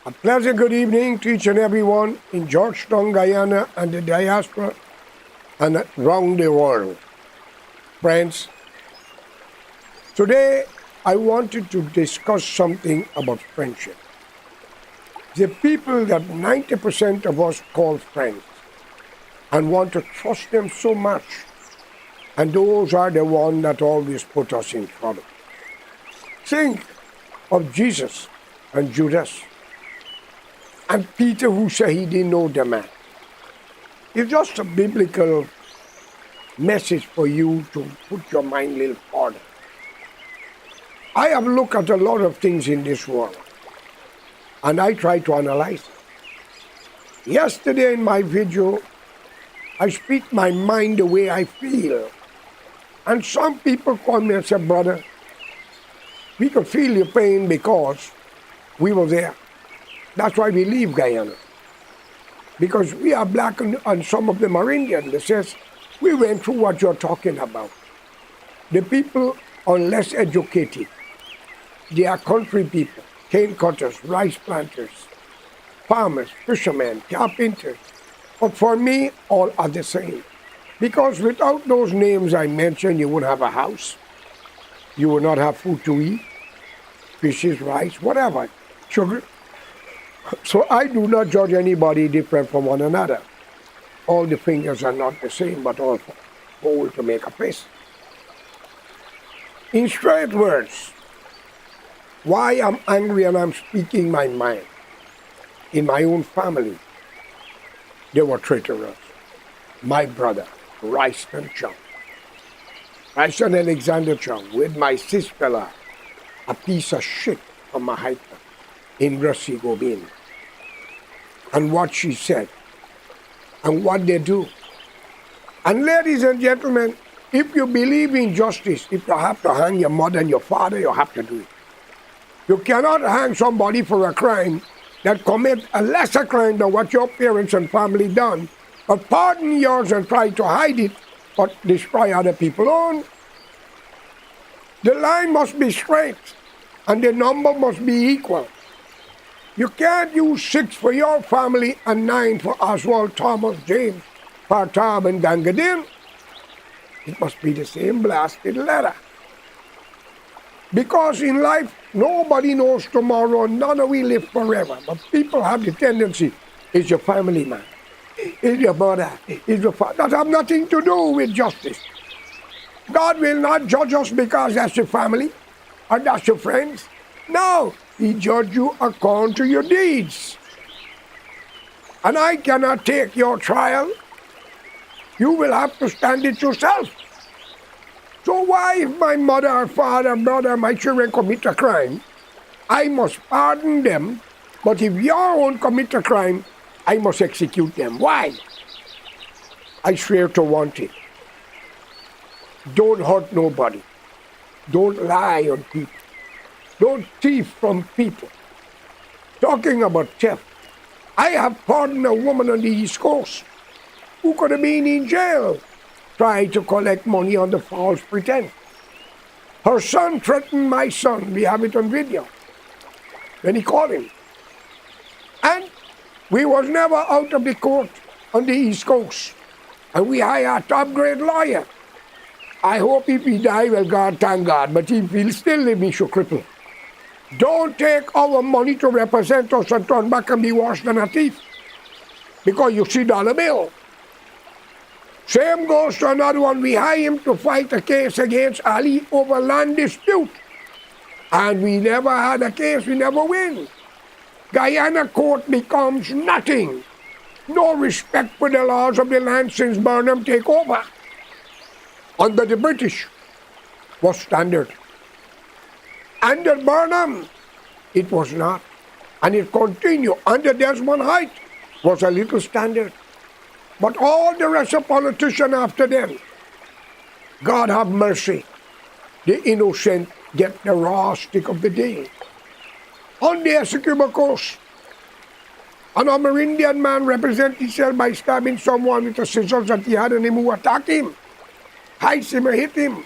A pleasant good evening to each and everyone in Georgetown, Guyana, and the diaspora and around the world. Friends, today I wanted to discuss something about friendship. The people that 90% of us call friends and want to trust them so much, and those are the ones that always put us in trouble. Think of Jesus and Judas. And Peter, who said he didn't know the man. It's just a biblical message for you to put your mind a little further. I have looked at a lot of things in this world, and I try to analyze it. Yesterday in my video, I speak my mind the way I feel. And some people call me and say, brother, we could feel your pain because we were there. That's why we leave Guyana. Because we are black and some of them are Indian. They says, we went through what you're talking about. The people are less educated. They are country people, cane cutters, rice planters, farmers, fishermen, carpenters. But for me, all are the same. Because without those names I mentioned, you wouldn't have a house. You would not have food to eat, fishes, rice, whatever, sugar. So I do not judge anybody different from one another. All the fingers are not the same, but all hold to make a face. In straight words, why I'm angry and I'm speaking my mind. In my own family, they were traitorous. My brother, Ryston Chung. Ryston Alexander Chung, with my sister, a piece of shit from a hiker in Russi Gobin. And what she said, and what they do. And ladies and gentlemen, if you believe in justice, if you have to hang your mother and your father, you have to do it. You cannot hang somebody for a crime that commit a lesser crime than what your parents and family done, but pardon yours and try to hide it, but destroy other people's own. The line must be straight, and the number must be equal. You can't use 6 for your family and 9 for Oswald, Thomas, James, Partab, and Gangadin. It must be the same blasted letter. Because in life, nobody knows tomorrow, none of we live forever. But people have the tendency, it's your family, man. It's your mother, it's your father. That have nothing to do with justice. God will not judge us because that's your family or that's your friends. No, He judge you according to your deeds. And I cannot take your trial. You will have to stand it yourself. So why, if my mother, father, brother, my children commit a crime, I must pardon them, but if your own commit a crime, I must execute them. Why? I swear to one thing. Don't hurt nobody. Don't lie on people. Don't thief from people. Talking about theft, I have pardoned a woman on the East Coast who could have been in jail trying to collect money on the false pretense. Her son threatened my son. We have it on video. When he called him. And we was never out of the court on the East Coast. And we hire a top-grade lawyer. I hope if he die, well, God, thank God. But if he'll still live, he should cripple. Don't take our money to represent us and turn back and be worse than a thief. Because you see dollar bill. Same goes to another one. We hire him to fight a case against Ali over land dispute. And we never had a case, we never win. Guyana court becomes nothing. No respect for the laws of the land since Burnham take over. Under the British was standard. Under Burnham, it was not. And it continued. Under Desmond Height was a little standard. But all the rest of politicians after them, God have mercy. The innocent get the raw stick of the day. On the Essequibo Coast, an Amerindian man represented himself by stabbing someone with the scissors that he had on him who attacked him. Hides him or hit him.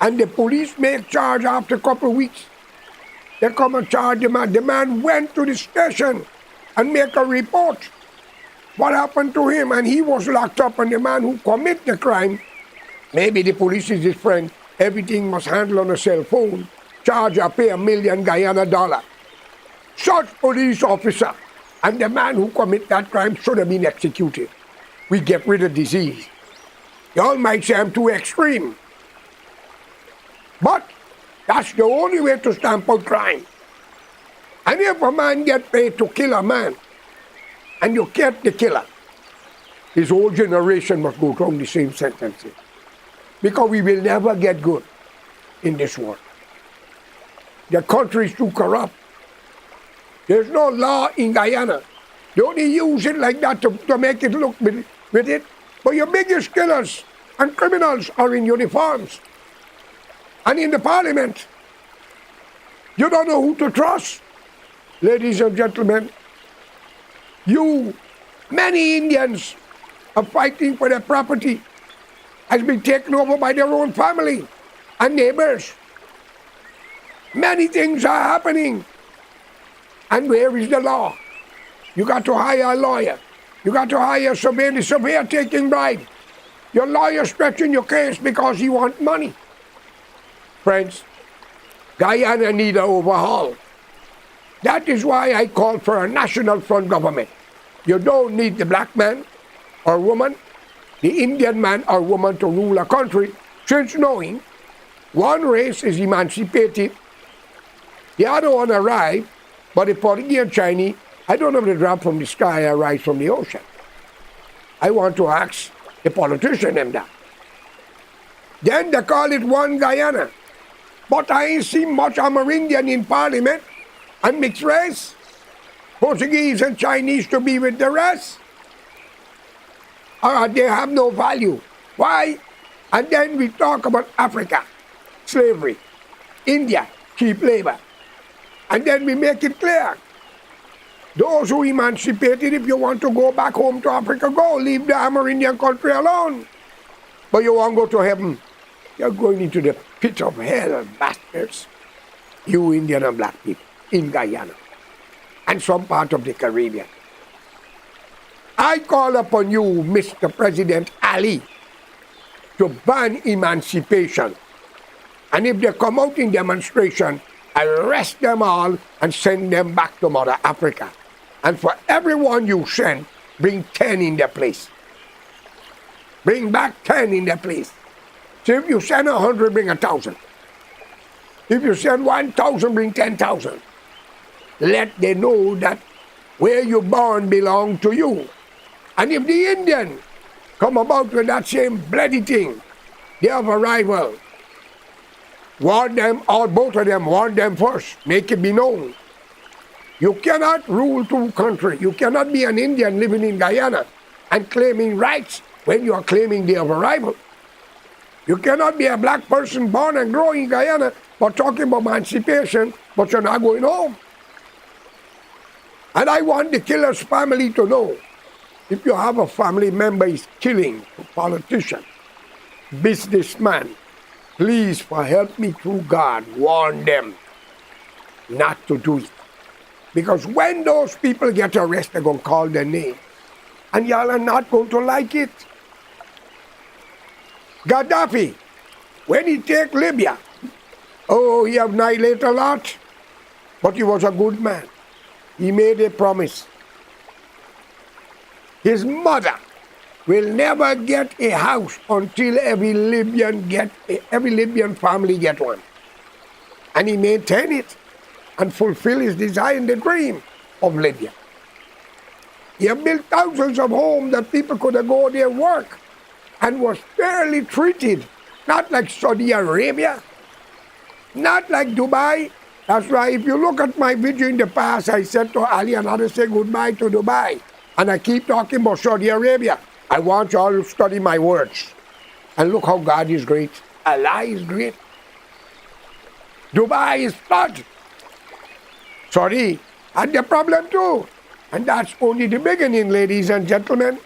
And the police make charge after a couple of weeks. They come and charge the man. The man went to the station and make a report. What happened to him? And he was locked up, and the man who commit the crime, maybe the police is his friend, everything must handle on a cell phone, charge or pay $1 million Guyana. Such police officer and the man who commit that crime should have been executed. We get rid of disease. Y'all might say I'm too extreme. But that's the only way to stamp out crime. And if a man get paid to kill a man, and you get the killer, his whole generation must go through the same sentences. Because we will never get good in this world. The country is too corrupt. There's no law in Guyana. They only use it like that to make it look with it. But your biggest killers and criminals are in uniforms and in the parliament. You don't know who to trust. Ladies and gentlemen, many Indians are fighting for their property has been taken over by their own family and neighbors. Many things are happening. And where is the law? You got to hire a lawyer. You got to hire a surveyor. The surveyor taking bribe. Your lawyer stretching your case because he wants money. Friends, Guyana needs an overhaul. That is why I call for a national front government. You don't need the black man or woman, the Indian man or woman to rule a country, since knowing one race is emancipated, the other one arrived, but the Portuguese and Chinese, I don't know if they drop from the sky or rise from the ocean. I want to ask the politician them that. Then they call it one Guyana. But I ain't seen much Amerindian in parliament and mixed race. Portuguese and Chinese to be with the rest. They have no value. Why? And then we talk about Africa, slavery, India, cheap labor. And then we make it clear. Those who emancipated, if you want to go back home to Africa, go. Leave the Amerindian country alone. But you won't go to heaven. You're going into the pit of hell, bastards. You Indian and black people in Guyana and some part of the Caribbean. I call upon you, Mr. President Ali, to ban emancipation. And if they come out in demonstration, arrest them all and send them back to Mother Africa. And for everyone you send, bring 10 in their place. Bring back 10 in their place. So if you send 100, bring 1,000. If you send 1,000, bring 10,000. Let them know that where you born belong to you. And if the Indian come about with that same bloody thing, they have a rival. Warn them, or both of them, warn them first. Make it be known. You cannot rule two countries. You cannot be an Indian living in Guyana and claiming rights when you are claiming they have a rival. You cannot be a black person born and growing in Guyana but talking about emancipation, but you're not going home. And I want the killer's family to know, if you have a family member is killing a politician, businessman, please, for help me through God, warn them not to do it. Because when those people get arrested, they're going to call their name. And y'all are not going to like it. Gaddafi, when he take Libya, he annihilated a lot, but he was a good man. He made a promise. His mother will never get a house until every Libyan family get one. And he maintained it and fulfilled his desire and the dream of Libya. He built thousands of homes that people could go there work and was fairly treated, not like Saudi Arabia, not like Dubai. That's why if you look at my video in the past, I said to Ali and others, say goodbye to Dubai. And I keep talking about Saudi Arabia. I want you all to study my words. And look how God is great. Allah is great. Dubai is flood. Saudi had the problem too. And that's only the beginning, ladies and gentlemen.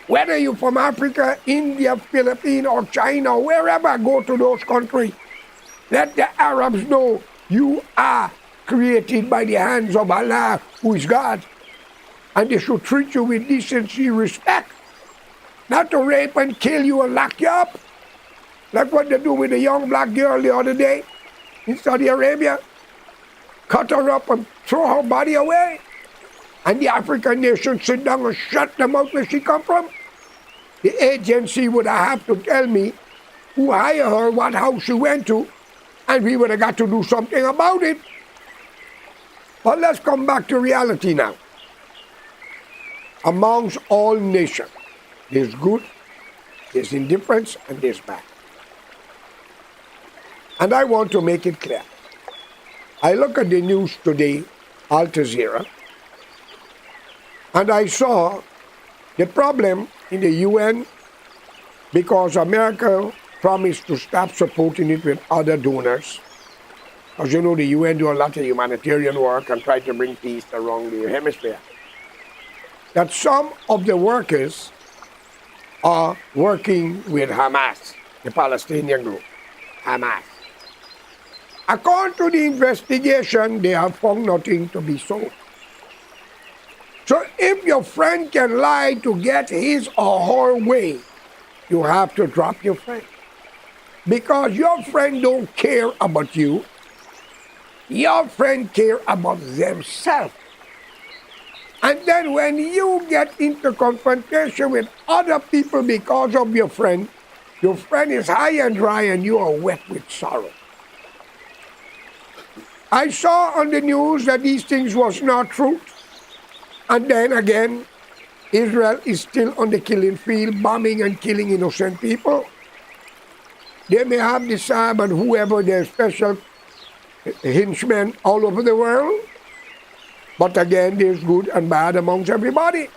Whether you're from Africa, India, Philippines, or China, or wherever, go to those countries. Let the Arabs know You are created by the hands of Allah, who is God. And they should treat you with decency, respect. Not to rape and kill you and lock you up. Like what they do with the young black girl the other day in Saudi Arabia. Cut her up and throw her body away. And the African nation sit down and shut them out where she come from. The agency would have to tell me who hired her, what house she went to, and we would have got to do something about it. But let's come back to reality now. Amongst all nations, there's good, there's indifference, and there's bad. And I want to make it clear. I look at the news today, Al Jazeera, and I saw the problem in the UN because America promised to stop supporting it with other donors. As you know, the UN do a lot of humanitarian work and try to bring peace around the hemisphere. That some of the workers are working with Hamas, the Palestinian group, Hamas. According to the investigation, they have found nothing to be so. So if your friend can lie to get his or her way, you have to drop your friend. Because your friend don't care about you. Your friend care about themselves. And then when you get into confrontation with other people because of your friend is high and dry and you are wet with sorrow. I saw on the news that these things was not true. And then again, Israel is still on the killing field, bombing and killing innocent people. They may have the Saab and whoever their special henchmen all over the world. But again, there's good and bad amongst everybody.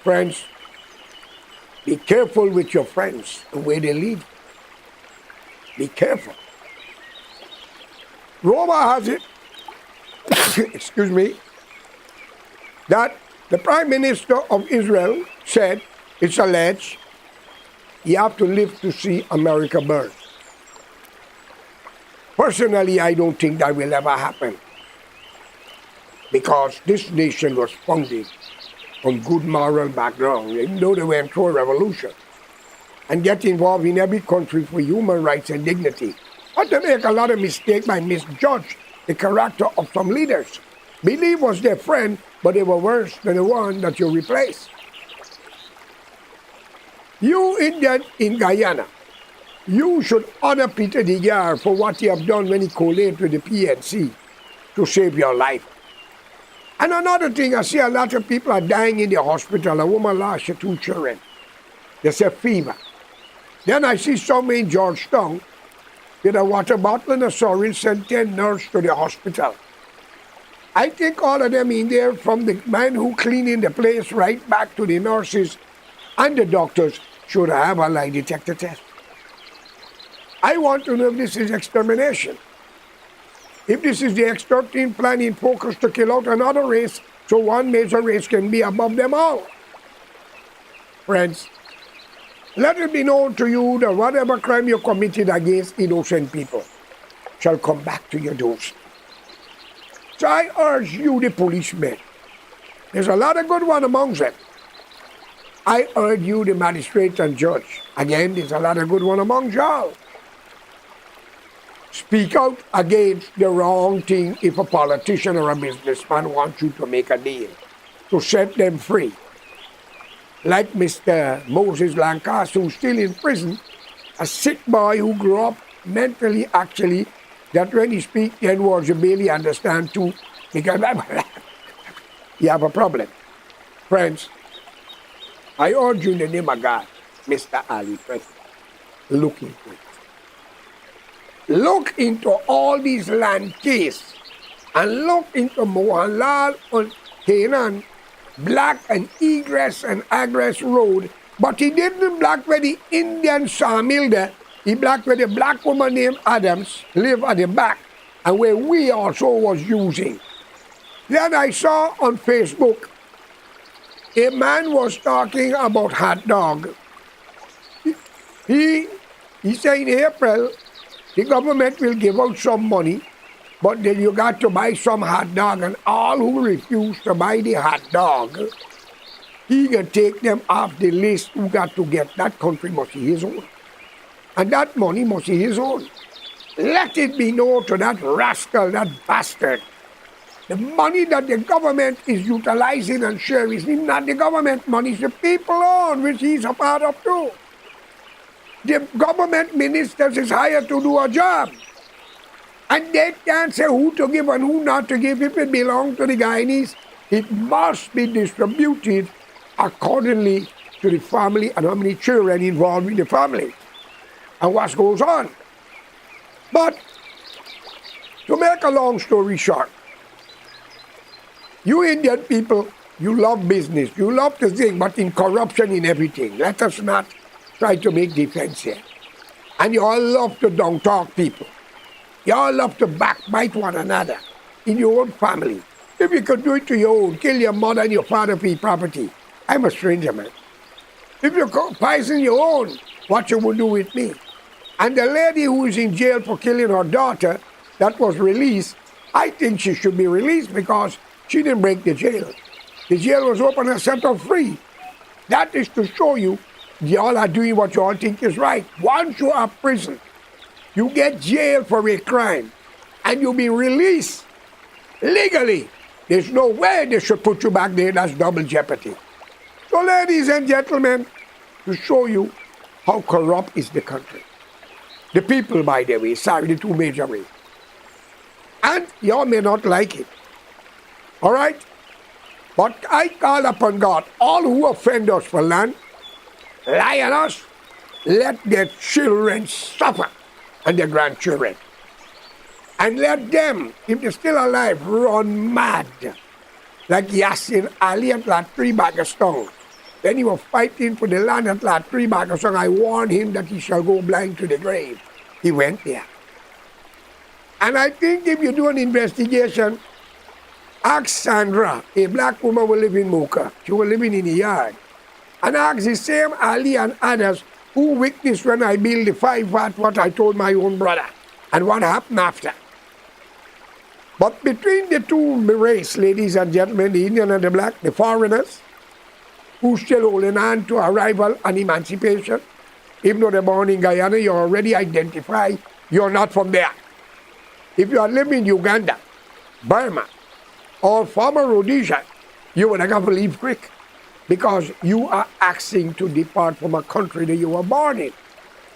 Friends, be careful with your friends, the way they live. Be careful. Roma has it, excuse me, that the Prime Minister of Israel said, it's alleged, you have to live to see America burn. Personally, I don't think that will ever happen. Because this nation was founded on good moral background, even though they went through a revolution. And get involved in every country for human rights and dignity. But they make a lot of mistakes by misjudge the character of some leaders. Believe was their friend, but they were worse than the one that you replaced. You Indian in Guyana, you should honor Peter Digar for what he have done when he collaborated with the PNC to save your life. And another thing, I see a lot of people are dying in the hospital. A woman lost her 2 children. They say fever. Then I see somebody in Georgetown with a water bottle and a syringe sent 10 nurses to the hospital. I think all of them in there, from the man who cleaning the place right back to the nurses and the doctors, should have a lie detector test. I want to know if this is extermination. If this is the extorting plan in focus to kill out another race, so one major race can be above them all. Friends, let it be known to you that whatever crime you committed against innocent people shall come back to your doors. So I urge you, the policemen, there's a lot of good one amongst them. I urge you, the magistrate and judge, again, there's a lot of good one among y'all. Speak out against the wrong thing if a politician or a businessman wants you to make a deal to set them free. Like Mr. Moses Lancaster, who's still in prison, a sick boy who grew up mentally, actually, that when he speaks the N-words, you barely understand too, because you have a problem. Friends, I urge you in the name of God, Mr. Ali President, look into it. Look into all these land cases and look into Mohanlal on Canaan, black and egress and egress road, but he didn't black where the Indian sawmill there. He black where the black woman named Adams live at the back and where we also was using. Then I saw on Facebook, a man was talking about hot dog. He said in April, The government will give out some money, but then you got to buy some hot dog, and all who refuse to buy the hot dog, he can take them off the list who got to get. That country must be his own. And that money must be his own. Let it be known to that rascal, that bastard. The money that the government is utilizing and sharing is not the government money, it's the people own, which he's a part of too. The government ministers is hired to do a job. And they can't say who to give and who not to give. If it belongs to the Guyanese, it must be distributed accordingly to the family and how many children involved in the family and what goes on. But to make a long story short, you Indian people, you love business, you love to sing, but in corruption in everything. Let us not try to make defense here. And you all love to down-talk people. You all love to backbite one another in your own family. If you could do it to your own, kill your mother and your father for your property. I'm a stranger, man. If you could poison your own, what you would do with me? And the lady who is in jail for killing her daughter that was released, I think she should be released because she didn't break the jail. The jail was open and set her free. That is to show you y'all are doing what you all think is right. Once you are prison, you get jailed for a crime, and you'll be released legally. There's no way they should put you back there. That's double jeopardy. So ladies and gentlemen, to show you how corrupt is the country. The people, by the way, sorry, the two major ways. And y'all may not like it. All right? But I call upon God, all who offend us for land, lie on us, let their children suffer and their grandchildren. And let them, if they're still alive, run mad. Like Yassin Ali at Lat 3 Bagastong. When he was fighting for the land at Lat 3 Bagastong, I warned him that he shall go blind to the grave. He went there. And I think if you do an investigation, ask Sandra, a black woman who live in Mocha. She was living in the yard. And ask the same Ali and others who witnessed when I built the 5 watt, what I told my own brother, and what happened after. But between the two race, ladies and gentlemen, the Indian and the black, the foreigners, who still holding on to arrival and emancipation, even though they're born in Guyana, you're already identified, you're not from there. If you are living in Uganda, Burma, or former Rhodesia, you would have to leave quick because you are asking to depart from a country that you were born in.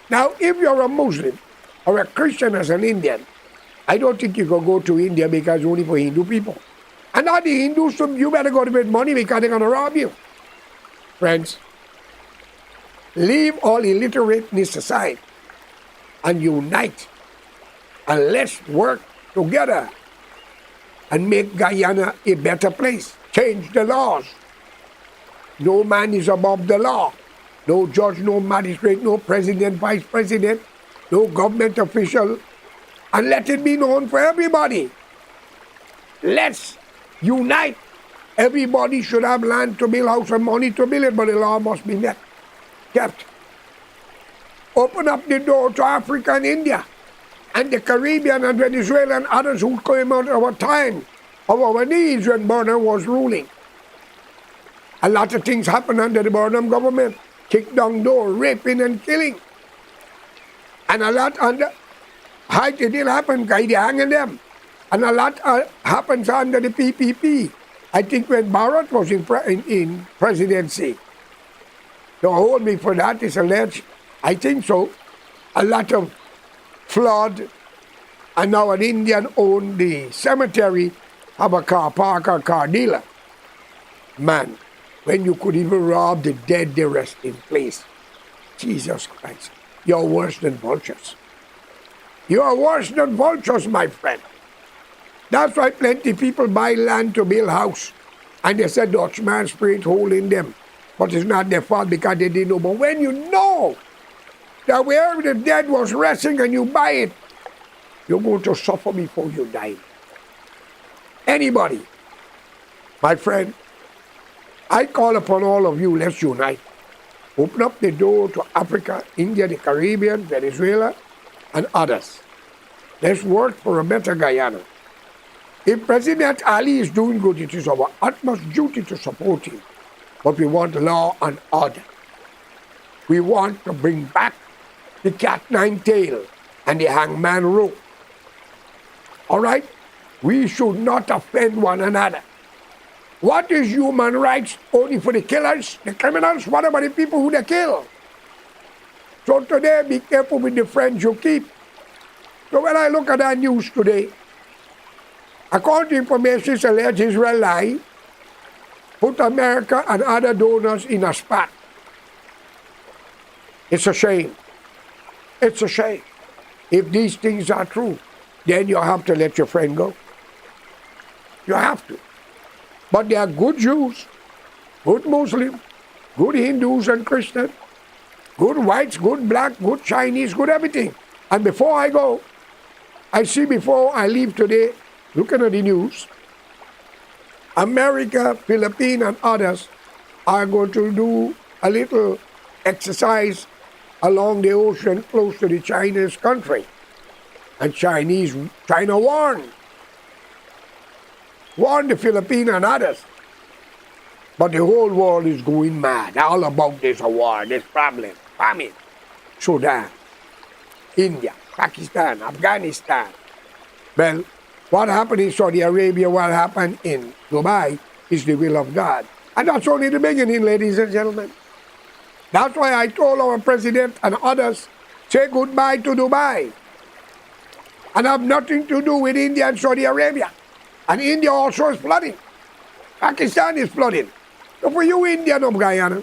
Now, if you're a Muslim or a Christian as an Indian, I don't think you can go to India because it's only for Hindu people. And now the Hindus, you better go to get money because they're going to rob you. Friends, leave all illiterateness aside and unite. And let's work together and make Guyana a better place. Change the laws. No man is above the law. No judge, no magistrate, no president, vice president, no government official. And let it be known for everybody. Let's unite. Everybody should have land to build house and money to build it, but the law must be met, kept. Open up the door to Africa and India and the Caribbean and Venezuela and others who came out of our time, of our needs when Burnham was ruling. A lot of things happened under the Burnham government. Kick down door, raping and killing. And a lot under it didn't happen, they hanging them. And a lot happens under the PPP. I think when Barrett was in presidency. Don't hold me for that, it's alleged. I think so. A lot of flood, and now an Indian owned the cemetery, have a car park or car dealer. Man, when you could even rob the dead, they rest in place. Jesus Christ, you're worse than vultures. You are worse than vultures, my friend. That's why plenty people buy land to build house. And they said Dutchman spirit holding them. But it's not their fault because they didn't know. But when you know that wherever the dead was resting and you buy it, you're going to suffer before you die. Anybody, my friend, I call upon all of you, let's unite. Open up the door to Africa, India, the Caribbean, Venezuela, and others. Let's work for a better Guyana. If President Ali is doing good, it is our utmost duty to support him. But we want law and order. We want to bring back the cat nine tail and the hangman rope. All right? We should not offend one another. What is human rights only for the killers, the criminals? What about the people who they kill? So today, be careful with the friends you keep. So when I look at that news today, according to information, it's alleged Israeli put America and other donors in a spot. It's a shame. It's a shame. If these things are true, then you have to let your friend go. You have to. But they are good Jews, good Muslims, good Hindus and Christians, good whites, good black, good Chinese, good everything. And before I go, I see before I leave today, looking at the news, America, Philippines, and others are going to do a little exercise along the ocean close to the Chinese country. And China warned the Philippines and others. But the whole world is going mad. All about this war, this problem, famine. Sudan, India, Pakistan, Afghanistan. Well, what happened in Saudi Arabia, what happened in Dubai is the will of God. And that's only the beginning, ladies and gentlemen. That's why I told our president and others, say goodbye to Dubai. And have nothing to do with India and Saudi Arabia. And India also is flooding. Pakistan is flooding. So for you Indian of Guyana,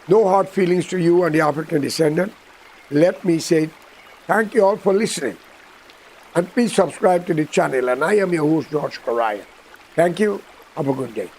no hard feelings to you and the African descendant. Let me say thank you all for listening. And please subscribe to the channel. And I am your host, George Correa. Thank you. Have a good day.